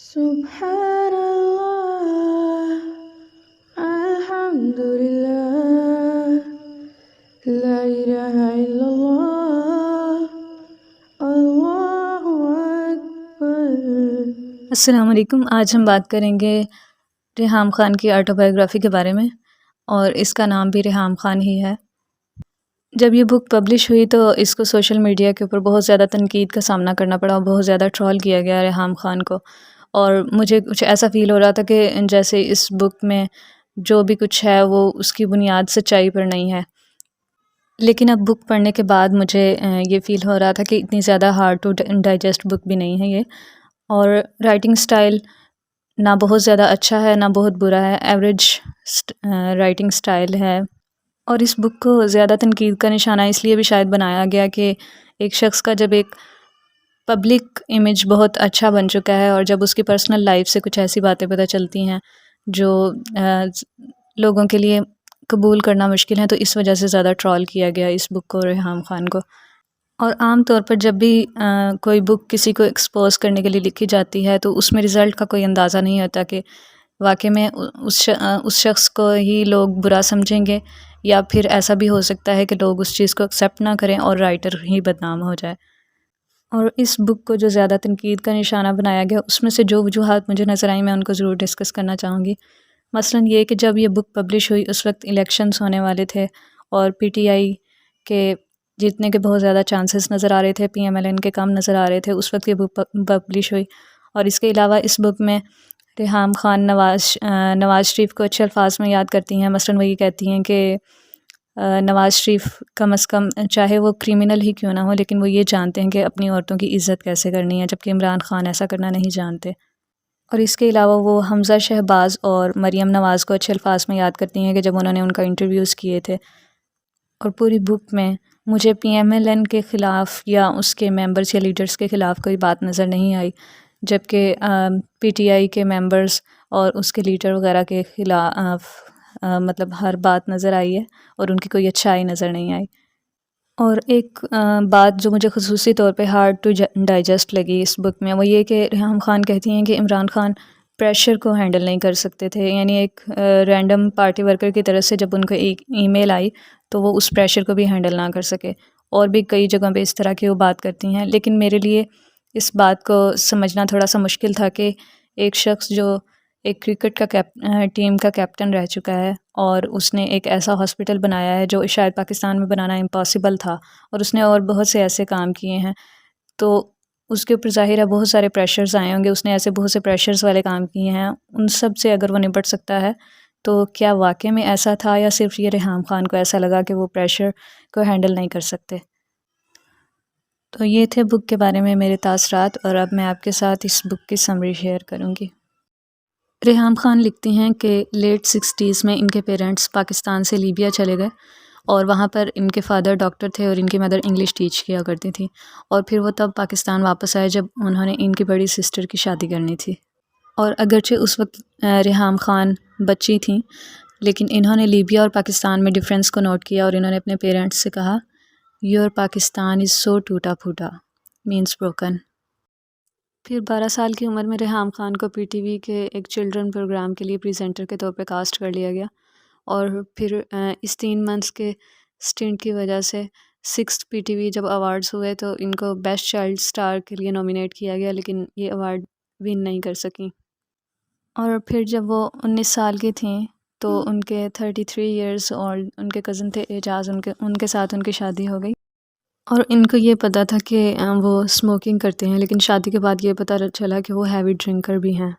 Subhanallah, Alhamdulillah, La ilaha illallah, Allahu Akbar. السلام علیکم۔ آج ہم بات کریں گے ریحام خان کی آٹوبایوگرافی کے بارے میں، اور اس کا نام بھی ریحام خان ہی ہے۔ جب یہ بک پبلش ہوئی تو اس کو سوشل میڈیا کے اوپر بہت زیادہ تنقید کا سامنا کرنا پڑا، بہت زیادہ ٹرول کیا گیا ریحام خان کو، اور مجھے کچھ ایسا فیل ہو رہا تھا کہ جیسے اس بک میں جو بھی کچھ ہے وہ اس کی بنیاد سچائی پر نہیں ہے۔ لیکن اب بک پڑھنے کے بعد مجھے یہ فیل ہو رہا تھا کہ اتنی زیادہ ہارڈ ٹو ڈائجسٹ بک بھی نہیں ہے یہ، اور رائٹنگ سٹائل نہ بہت زیادہ اچھا ہے نہ بہت برا ہے، ایوریج رائٹنگ سٹائل ہے۔ اور اس بک کو زیادہ تنقید کا نشانہ اس لیے بھی شاید بنایا گیا کہ ایک شخص کا جب ایک پبلک امیج بہت اچھا بن چکا ہے، اور جب اس کی پرسنل لائف سے کچھ ایسی باتیں پتہ چلتی ہیں جو لوگوں کے لیے قبول کرنا مشکل ہے، تو اس وجہ سے زیادہ ٹرول کیا گیا اس بک کو، ریحام خان کو۔ اور عام طور پر جب بھی کوئی بک کسی کو ایکسپوز کرنے کے لیے لکھی جاتی ہے تو اس میں رزلٹ کا کوئی اندازہ نہیں ہوتا کہ واقع میں اس شخص کو ہی لوگ برا سمجھیں گے، یا پھر ایسا بھی ہو سکتا ہے کہ لوگ اس چیز کو ایکسیپٹ نہ کریں اور رائٹر ہی بدنام ہو جائے۔ اور اس بک کو جو زیادہ تنقید کا نشانہ بنایا گیا، اس میں سے جو وجوہات مجھے نظر آئیں میں ان کو ضرور ڈسکس کرنا چاہوں گی۔ مثلاً یہ کہ جب یہ بک پبلش ہوئی اس وقت الیکشنز ہونے والے تھے، اور پی ٹی آئی کے جیتنے کے بہت زیادہ چانسز نظر آ رہے تھے، پی ایم ایل این کے کم نظر آ رہے تھے، اس وقت یہ بک پبلش ہوئی۔ اور اس کے علاوہ اس بک میں ریحام خان نواز شریف کو اچھے الفاظ میں یاد کرتی ہیں۔ مثلاً وہ یہ کہتی ہیں کہ نواز شریف کم از کم چاہے وہ کریمنل ہی کیوں نہ ہو، لیکن وہ یہ جانتے ہیں کہ اپنی عورتوں کی عزت کیسے کرنی ہے، جبکہ عمران خان ایسا کرنا نہیں جانتے۔ اور اس کے علاوہ وہ حمزہ شہباز اور مریم نواز کو اچھے الفاظ میں یاد کرتی ہیں کہ جب انہوں نے ان کا انٹرویوز کیے تھے۔ اور پوری بک میں مجھے پی ایم ایل این کے خلاف یا اس کے ممبرز یا لیڈرز کے خلاف کوئی بات نظر نہیں آئی، جبکہ پی ٹی آئی کے ممبرز اور اس کے لیڈر وغیرہ کے خلاف مطلب ہر بات نظر آئی ہے، اور ان کی کوئی اچھائی نظر نہیں آئی۔ اور ایک بات جو مجھے خصوصی طور پہ ہارڈ ٹو ڈائجسٹ لگی اس بک میں، وہ یہ کہ ریحام خان کہتی ہیں کہ عمران خان پریشر کو ہینڈل نہیں کر سکتے تھے، یعنی ایک رینڈم پارٹی ورکر کی طرف سے جب ان کو ایک ای میل آئی تو وہ اس پریشر کو بھی ہینڈل نہ کر سکے۔ اور بھی کئی جگہوں پہ اس طرح کی وہ بات کرتی ہیں، لیکن میرے لیے اس بات کو سمجھنا تھوڑا سا مشکل تھا کہ ایک شخص جو ایک کرکٹ کا ٹیم کا کیپٹن رہ چکا ہے، اور اس نے ایک ایسا ہاسپٹل بنایا ہے جو شاید پاکستان میں بنانا امپاسبل تھا، اور اس نے اور بہت سے ایسے کام کیے ہیں، تو اس کے اوپر ظاہر ہے بہت سارے پریشرز آئے ہوں گے، اس نے ایسے بہت سے پریشرز والے کام کیے ہیں، ان سب سے اگر وہ نپٹ سکتا ہے تو کیا واقع میں ایسا تھا، یا صرف یہ ریحام خان کو ایسا لگا کہ وہ پریشر کو ہینڈل نہیں کر سکتے؟ تو یہ تھے بک کے بارے میں میرے تاثرات، اور اب میں آپ کے ساتھ اس بک کی سمری شیئر کروں گی۔ ریحام خان لکھتی ہیں کہ لیٹ 60s میں ان کے پیرنٹس پاکستان سے لیبیا چلے گئے، اور وہاں پر ان کے فادر ڈاکٹر تھے اور ان کی مدر انگلش ٹیچ کیا کرتی تھی، اور پھر وہ تب پاکستان واپس آئے جب انہوں نے ان کی بڑی سسٹر کی شادی کرنی تھی۔ اور اگرچہ اس وقت ریحام خان بچی تھیں، لیکن انہوں نے لیبیا اور پاکستان میں ڈفرینس کو نوٹ کیا، اور انہوں نے اپنے پیرنٹس سے کہا، یور پاکستان از سو ٹوٹا پھوٹا، مینس بروکن۔ پھر 12 سال کی عمر میں ریحام خان کو پی ٹی وی کے ایک چلڈرن پروگرام کے لیے پریزنٹر کے طور پہ کاسٹ کر لیا گیا، اور پھر اس 3 منتھس کے سٹنٹ کی وجہ سے 6 پی ٹی وی جب ایوارڈز ہوئے تو ان کو بیسٹ چائلڈ سٹار کے لیے نومینیٹ کیا گیا، لیکن یہ ایوارڈ ون نہیں کر سکیں۔ اور پھر جب وہ 19 سال کی تھیں تو ان کے 33 ایئرز اولڈ ان کے کزن تھے اعجاز، ان کے ساتھ ان کی شادی ہو گئی، اور ان کو یہ پتہ تھا کہ وہ اسموکنگ کرتے ہیں، لیکن شادی کے بعد یہ پتہ چلا کہ وہ ہیوی ڈرنکر بھی ہیں۔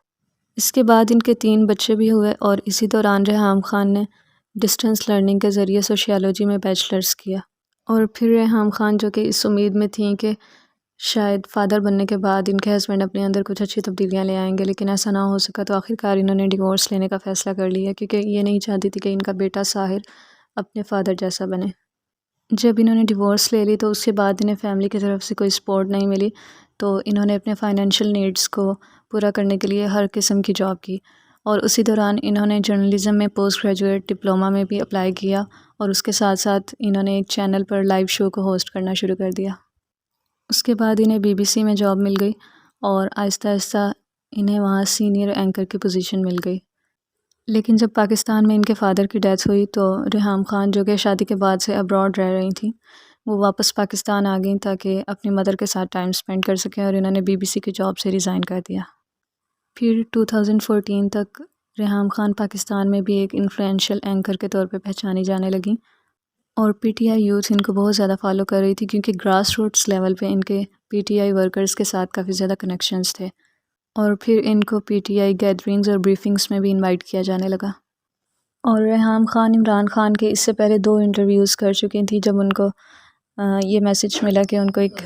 اس کے بعد ان کے 3 بچے بھی ہوئے، اور اسی دوران ریحام خان نے ڈسٹنس لرننگ کے ذریعے سوشیالوجی میں بیچلرز کیا۔ اور پھر ریحام خان جو کہ اس امید میں تھیں کہ شاید فادر بننے کے بعد ان کے ہسبینڈ اپنے اندر کچھ اچھی تبدیلیاں لے آئیں گے، لیکن ایسا نہ ہو سکا، تو آخرکار انہوں نے ڈیورس لینے کا فیصلہ کر لیا، کیونکہ یہ نہیں چاہتی تھی کہ ان کا بیٹا ساحر اپنے فادر جیسا بنے۔ جب انہوں نے ڈیورس لے لی تو اس کے بعد انہیں فیملی کی طرف سے کوئی سپورٹ نہیں ملی، تو انہوں نے اپنے فائنینشیل نیڈز کو پورا کرنے کے لیے ہر قسم کی جاب کی، اور اسی دوران انہوں نے جرنلزم میں پوسٹ گریجویٹ ڈپلومہ میں بھی اپلائی کیا، اور اس کے ساتھ ساتھ انہوں نے ایک چینل پر لائیو شو کو ہوسٹ کرنا شروع کر دیا۔ اس کے بعد انہیں بی بی سی میں جاب مل گئی، اور آہستہ آہستہ انہیں وہاں سینئر اینکر کی پوزیشن مل گئی۔ لیکن جب پاکستان میں ان کے فادر کی ڈیتھ ہوئی تو ریحام خان، جو کہ شادی کے بعد سے ابراڈ رہ رہی تھیں، وہ واپس پاکستان آ گئیں تاکہ اپنی مدر کے ساتھ ٹائم سپینڈ کر سکیں، اور انہوں نے BBC کی جاب سے ریزائن کر دیا۔ پھر 2014 تک ریحام خان پاکستان میں بھی ایک انفلوئنشل اینکر کے طور پہ پہچانی جانے لگیں، اور PTI یوتھ ان کو بہت زیادہ فالو کر رہی تھی، کیونکہ گراس روٹس لیول پہ ان کے PTI ورکرز کے ساتھ کافی زیادہ کنیکشنز تھے، اور پھر ان کو PTI گیدرنگز اور بریفنگز میں بھی انوائٹ کیا جانے لگا۔ اور ریحام خان عمران خان کے اس سے پہلے 2 انٹرویوز کر چکی تھیں جب ان کو یہ میسج ملا کہ ان کو ایک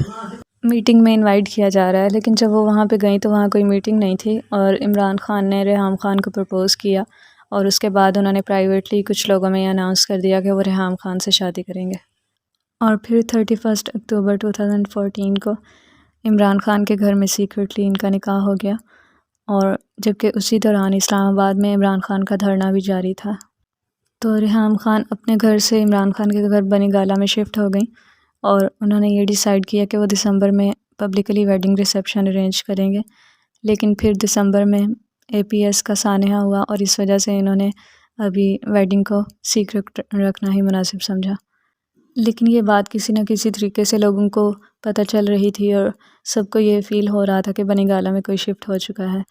میٹنگ میں انوائٹ کیا جا رہا ہے، لیکن جب وہ وہاں پہ گئیں تو وہاں کوئی میٹنگ نہیں تھی، اور عمران خان نے ریحام خان کو پرپوز کیا، اور اس کے بعد انہوں نے پرائیویٹلی کچھ لوگوں میں اناؤنس کر دیا کہ وہ ریحام خان سے شادی کریں گے۔ اور پھر 31 اکتوبر 2014 کو عمران خان کے گھر میں سیکرٹلی ان کا نکاح ہو گیا، اور جبکہ اسی دوران اسلام آباد میں عمران خان کا دھرنا بھی جاری تھا۔ تو ریحام خان اپنے گھر سے عمران خان کے گھر بنی گالا میں شفٹ ہو گئیں، اور انہوں نے یہ ڈیسائیڈ کیا کہ وہ دسمبر میں پبلکلی ویڈنگ ریسیپشن ارینج کریں گے، لیکن پھر دسمبر میں APS کا سانحہ ہوا، اور اس وجہ سے انہوں نے ابھی ویڈنگ کو سیکرٹ رکھنا ہی مناسب سمجھا۔ لیکن یہ بات کسی نہ کسی طریقے سے لوگوں کو پتہ چل رہی تھی، اور سب کو یہ فیل ہو رہا تھا کہ بنی گالا میں کوئی شفٹ ہو چکا ہے۔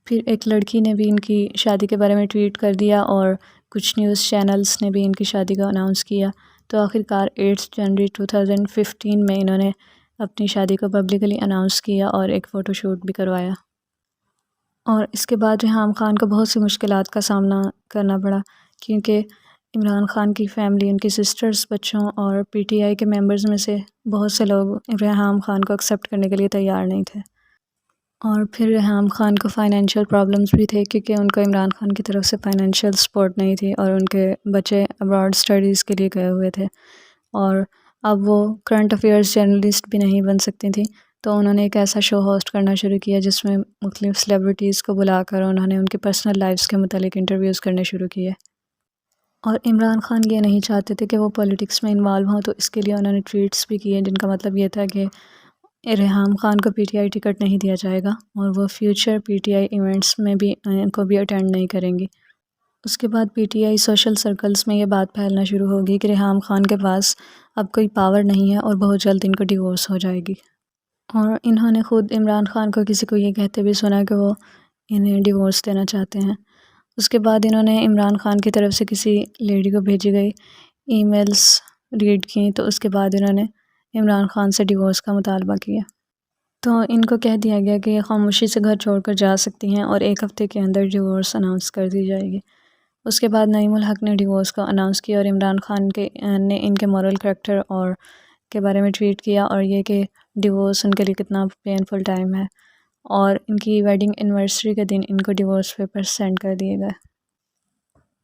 پھر ایک لڑکی نے بھی ان کی شادی کے بارے میں ٹویٹ کر دیا، اور کچھ نیوز چینلز نے بھی ان کی شادی کو اناؤنس کیا، تو آخرکار 8 جنوری 2015 میں انہوں نے اپنی شادی کو پبلکلی اناؤنس کیا اور ایک فوٹو شوٹ بھی کروایا۔ اور اس کے بعد ریحام خان کو بہت سی مشکلات کا سامنا کرنا پڑا، کیونکہ عمران خان کی فیملی، ان کی سسٹرز، بچوں اور PTI کے ممبرز میں سے بہت سے لوگ ریحام خان کو ایکسیپٹ کرنے کے لیے تیار نہیں تھے۔ اور پھر ریحام خان کو فائنینشیل پرابلمز بھی تھے، کیونکہ ان کو عمران خان کی طرف سے فائنینشیل سپورٹ نہیں تھی، اور ان کے بچے ابراڈ اسٹڈیز کے لیے گئے ہوئے تھے، اور اب وہ کرنٹ افیئرز جرنلسٹ بھی نہیں بن سکتی تھیں، تو انہوں نے ایک ایسا شو ہوسٹ کرنا شروع کیا جس میں مختلف سیلیبریٹیز کو بلا کر انہوں نے ان کی پرسنل لائفز کے متعلق انٹرویوز کرنے شروع کیے۔ اور عمران خان یہ نہیں چاہتے تھے کہ وہ پولیٹکس میں انوالو ہوں، تو اس کے لیے انہوں نے ٹویٹس بھی کیے جن کا مطلب یہ تھا کہ ریحام خان کو PTI ٹکٹ نہیں دیا جائے گا، اور وہ فیوچر PTI ایونٹس میں بھی ان کو بھی اٹینڈ نہیں کریں گی۔ اس کے بعد PTI سوشل سرکلز میں یہ بات پھیلنا شروع ہوگی کہ ریحام خان کے پاس اب کوئی پاور نہیں ہے، اور بہت جلد ان کو ڈیورس ہو جائے گی۔ اور انہوں نے خود عمران خان کو کسی کو یہ کہتے بھی سنا کہ وہ انہیں ڈیورس دینا چاہتے ہیں۔ اس کے بعد انہوں نے عمران خان کی طرف سے کسی لیڈی کو بھیجی گئی ای میلز ریڈ کیں، تو اس کے بعد انہوں نے عمران خان سے ڈیورس کا مطالبہ کیا۔ تو ان کو کہہ دیا گیا کہ یہ خاموشی سے گھر چھوڑ کر جا سکتی ہیں، اور 1 ہفتے کے اندر ڈیورس اناؤنس کر دی جائے گی۔ اس کے بعد نعیم الحق نے ڈیورس کو اناؤنس کیا، اور عمران خان نے ان کے مورل کریکٹر اور کے بارے میں ٹویٹ کیا، اور یہ کہ ڈیورس ان کے لیے کتنا پینفل ٹائم ہے، اور ان کی ویڈنگ اینیورسری کے دن ان کو ڈیورس پیپر سینڈ کر دیے گئے۔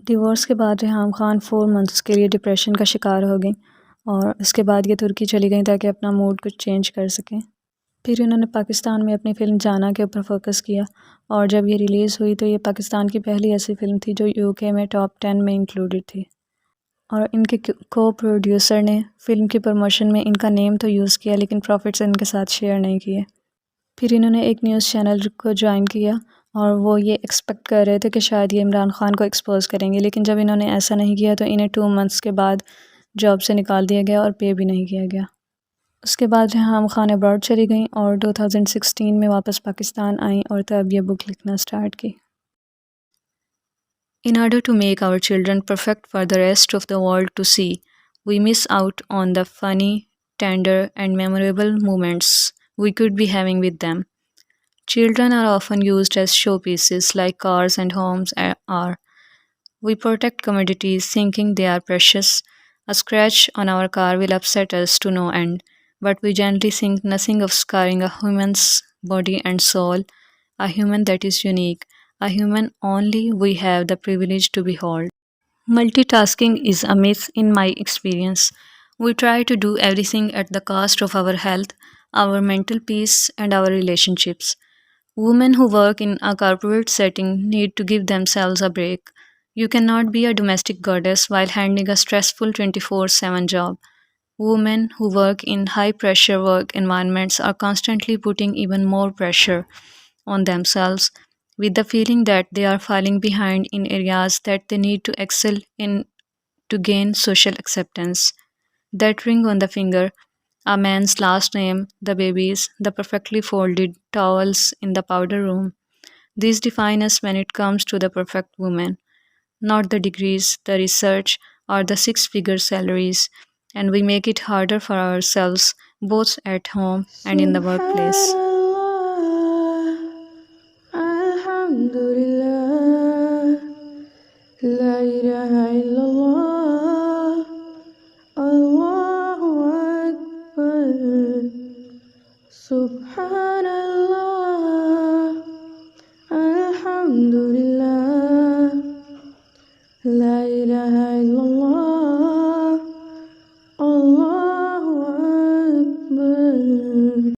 ڈیورس کے بعد ریحام خان 4 منتھس کے لیے ڈپریشن کا شکار ہو گئیں، اور اس کے بعد یہ ترکی چلی گئیں تاکہ اپنا موڈ کچھ چینج کر سکیں۔ پھر انہوں نے پاکستان میں اپنی فلم جانا کے اوپر فوکس کیا، اور جب یہ ریلیز ہوئی تو یہ پاکستان کی پہلی ایسی فلم تھی جو UK میں ٹاپ 10 میں انکلوڈڈ تھی۔ اور ان کے کو پروڈیوسر نے فلم کی پروموشن میں ان کا نیم تو یوز کیا، لیکن پروفٹس ان کے ساتھ شیئر نہیں کیے۔ پھر انہوں نے ایک نیوز چینل کو جوائن کیا، اور وہ یہ ایکسپیکٹ کر رہے تھے کہ شاید یہ عمران خان کو ایکسپوز کریں گے، لیکن جب انہوں نے ایسا نہیں کیا تو انہیں 2 منتھس کے بعد جاب سے نکال دیا گیا اور پے بھی نہیں کیا گیا۔ اس کے بعد ریحام خان ابراڈ چلی گئیں، اور 2016 میں واپس پاکستان آئیں، اور تب یہ بک لکھنا سٹارٹ کی۔ In order to make our children perfect for the rest of the world to see, we miss out on the funny, tender, and memorable moments we could be having with them. Children are often used as showpieces like cars and homes are. We protect commodities thinking they are precious. A scratch on our car will upset us to no end, but we gently think nothing of scarring a human's body and soul, a human that is unique, a human only we have the privilege to behold. Multitasking is a myth in my experience. We try to do everything at the cost of our health, our mental peace, and our relationships. Women who work in a corporate setting need to give themselves a break. You cannot be a domestic goddess while handling a stressful 24/7 job. Women who work in high-pressure work environments are constantly putting even more pressure on themselves with the feeling that they are falling behind in areas that they need to excel in to gain social acceptance. That ring on the finger, a man's last name, the babies, the perfectly folded towels in the powder room. These define us when it comes to the perfect woman, not the degrees, the research, or the six-figure salaries, and we make it harder for ourselves both at home and in the workplace. Subhanallah, Alhamdulillah, La ilaha illallah, Allahu Akbar. Subhanallah, Alhamdulillah.